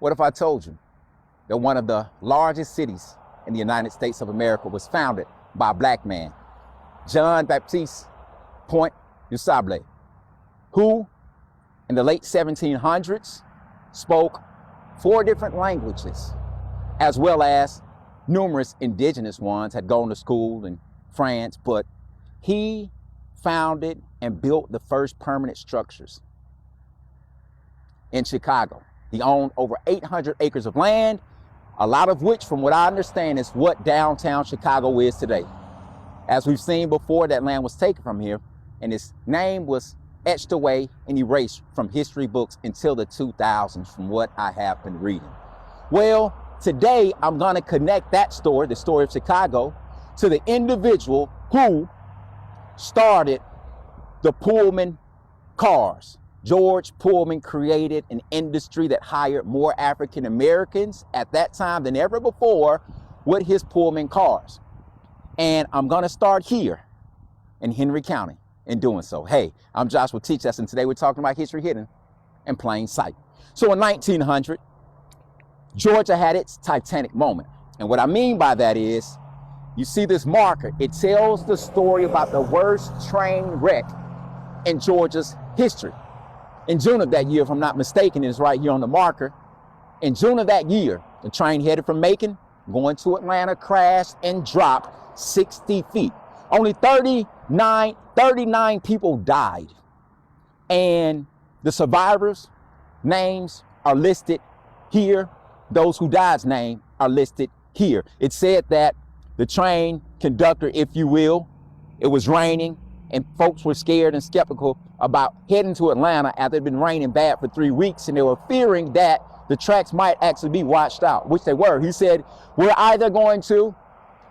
What if I told you that one of the largest cities in the United States of America was founded by a black man, John Baptiste Point du Sable, who in the late 1700s spoke 4 different languages, as well as numerous indigenous ones, had gone to school in France, but he founded and built the first permanent structures in Chicago. He owned over 800 acres of land, a lot of which, from what I understand, is what downtown Chicago is today. As we've seen before, that land was taken from here, and his name was etched away and erased from history books until the 2000s, from what I have been reading. Well, today I'm going to connect that story, the story of Chicago, to the individual who started the Pullman cars. George Pullman created an industry that hired more African Americans at that time than ever before with his Pullman cars. And I'm going to start here in Henry County in doing so. Hey, I'm Joshua Teach-Us, and today we're talking about history hidden in plain sight. So in 1900, Georgia had its Titanic moment. And what I mean by that is, you see this marker. It tells the story about the worst train wreck in Georgia's history. In June of that year, if I'm not mistaken, it's right here on the marker. In June of that year, the train headed from Macon, going to Atlanta, crashed and dropped 60 feet. Only 39 people died. And the survivors' names are listed here. Those who died's name are listed here. It said that the train conductor, if you will, it was raining and folks were scared and skeptical about heading to Atlanta after it'd been raining bad for 3 weeks, and they were fearing that the tracks might actually be washed out, which they were. He said, we're either going to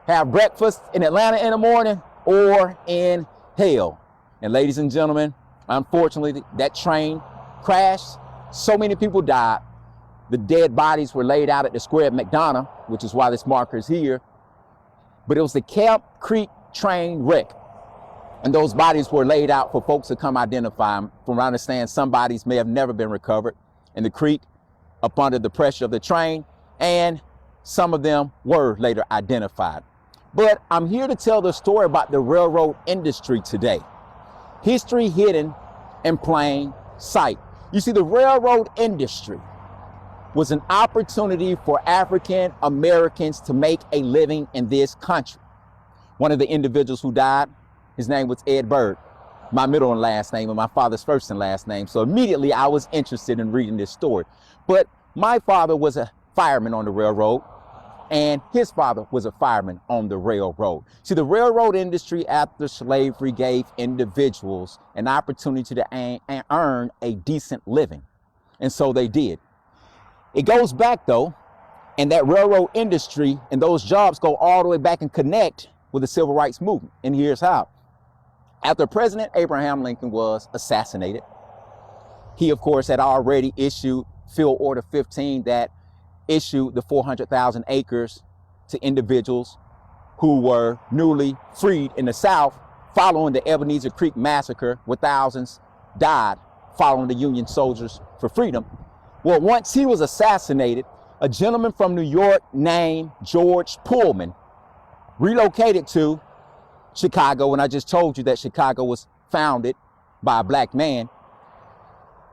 have breakfast in Atlanta in the morning or in hell. And ladies and gentlemen, unfortunately, that train crashed. So many people died. The dead bodies were laid out at the square at McDonough, which is why this marker is here. But it was the Camp Creek train wreck. And those bodies were laid out for folks to come identify them. From what I understand, some bodies may have never been recovered in the creek up under the pressure of the train, and some of them were later identified. But I'm here to tell the story about the railroad industry today. History hidden in plain sight. You see, the railroad industry was an opportunity for African Americans to make a living in this country. One of the individuals who died, his name was Ed Bird, my middle and last name and my father's first and last name. So immediately I was interested in reading this story. But my father was a fireman on the railroad, and his father was a fireman on the railroad. See, the railroad industry after slavery gave individuals an opportunity to earn a decent living. And so they did. It goes back though, and that railroad industry and those jobs go all the way back and connect with the civil rights movement. And here's how. After President Abraham Lincoln was assassinated, he of course had already issued Field Order 15 that issued the 400,000 acres to individuals who were newly freed in the South following the Ebenezer Creek Massacre, where thousands died following the Union soldiers for freedom. Well, once he was assassinated, a gentleman from New York named George Pullman relocated to Chicago, and I just told you that Chicago was founded by a black man,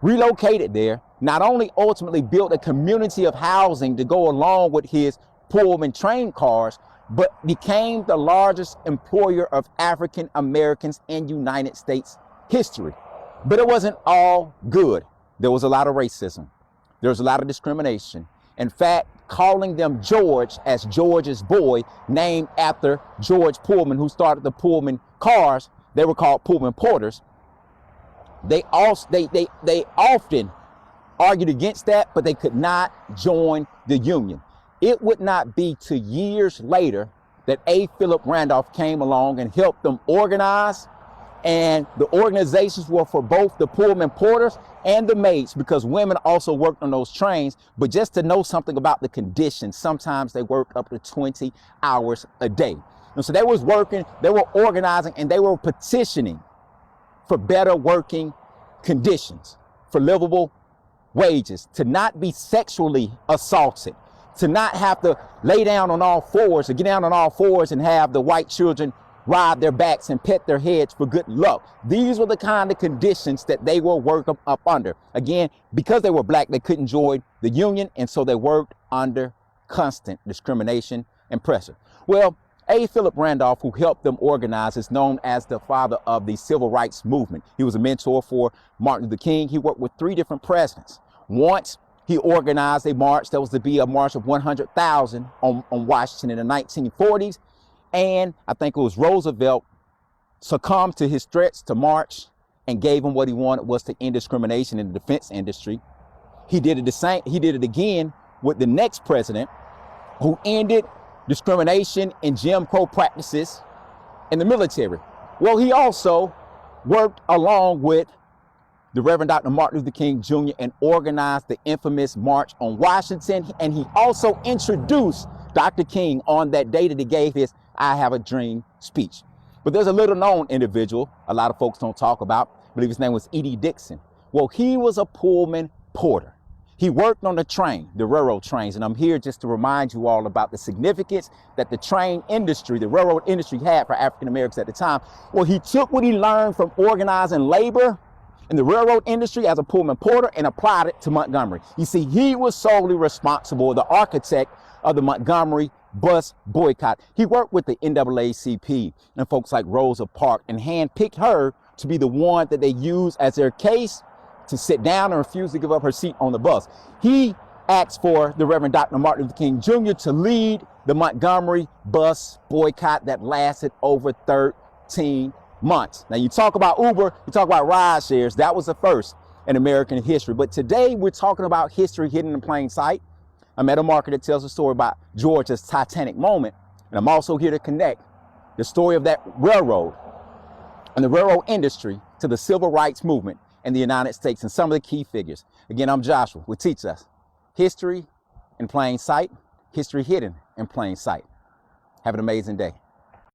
relocated there, not only ultimately built a community of housing to go along with his Pullman train cars, but became the largest employer of African Americans in United States history. But it wasn't all good. There was a lot of racism. There was a lot of discrimination. In fact, calling them George as George's boy, named after George Pullman, who started the Pullman cars, they were called Pullman Porters. They often argued against that, but they could not join the Union. It would not be till years later that A. Philip Randolph came along and helped them organize. And the organizations were for both the Pullman Porters and the maids, because women also worked on those trains. But just to know something about the conditions, sometimes they worked up to 20 hours a day. And so they was working, they were organizing, and they were petitioning for better working conditions, for livable wages, to not be sexually assaulted, to not have to lay down on all fours or get down on all fours and have the white children ride their backs and pet their heads for good luck. These were the kind of conditions that they were working up under. Again, because they were black, they couldn't join the union, and so they worked under constant discrimination and pressure. Well, A. Philip Randolph, who helped them organize, is known as the father of the civil rights movement. He was a mentor for Martin Luther King. He worked with 3 different presidents. Once he organized a march that was to be a march of 100,000 on Washington in the 1940s. And I think it was Roosevelt succumbed to his threats to march and gave him what he wanted, was to end discrimination in the defense industry. He did it again with the next president, who ended discrimination and Jim Crow practices in the military. Well, he also worked along with the Reverend Dr. Martin Luther King Jr. and organized the infamous March on Washington. And he also introduced Dr. King on that day that he gave his I Have a Dream speech. But there's a little known individual a lot of folks don't talk about. I believe his name was E.D. Dixon. Well, he was a Pullman porter. He worked on the railroad trains, and I'm here just to remind you all about the significance that the train industry, the railroad industry had for African Americans at the time. Well, he took what he learned from organizing labor in the railroad industry as a Pullman porter and applied it to Montgomery. You see, he was solely responsible, the architect of the Montgomery bus boycott. He worked with the NAACP and folks like Rosa Parks and handpicked her to be the one that they used as their case to sit down and refuse to give up her seat on the bus. He asked for the Reverend Dr. Martin Luther King Jr. to lead the Montgomery bus boycott that lasted over 13 months. Now, you talk about Uber, you talk about ride shares. That was the first in American history. But today we're talking about history hidden in plain sight. I'm at a market that tells a story about Georgia's Titanic moment. And I'm also here to connect the story of that railroad and the railroad industry to the civil rights movement in the United States and some of the key figures. Again, I'm Joshua, who teaches us history in plain sight, history hidden in plain sight. Have an amazing day.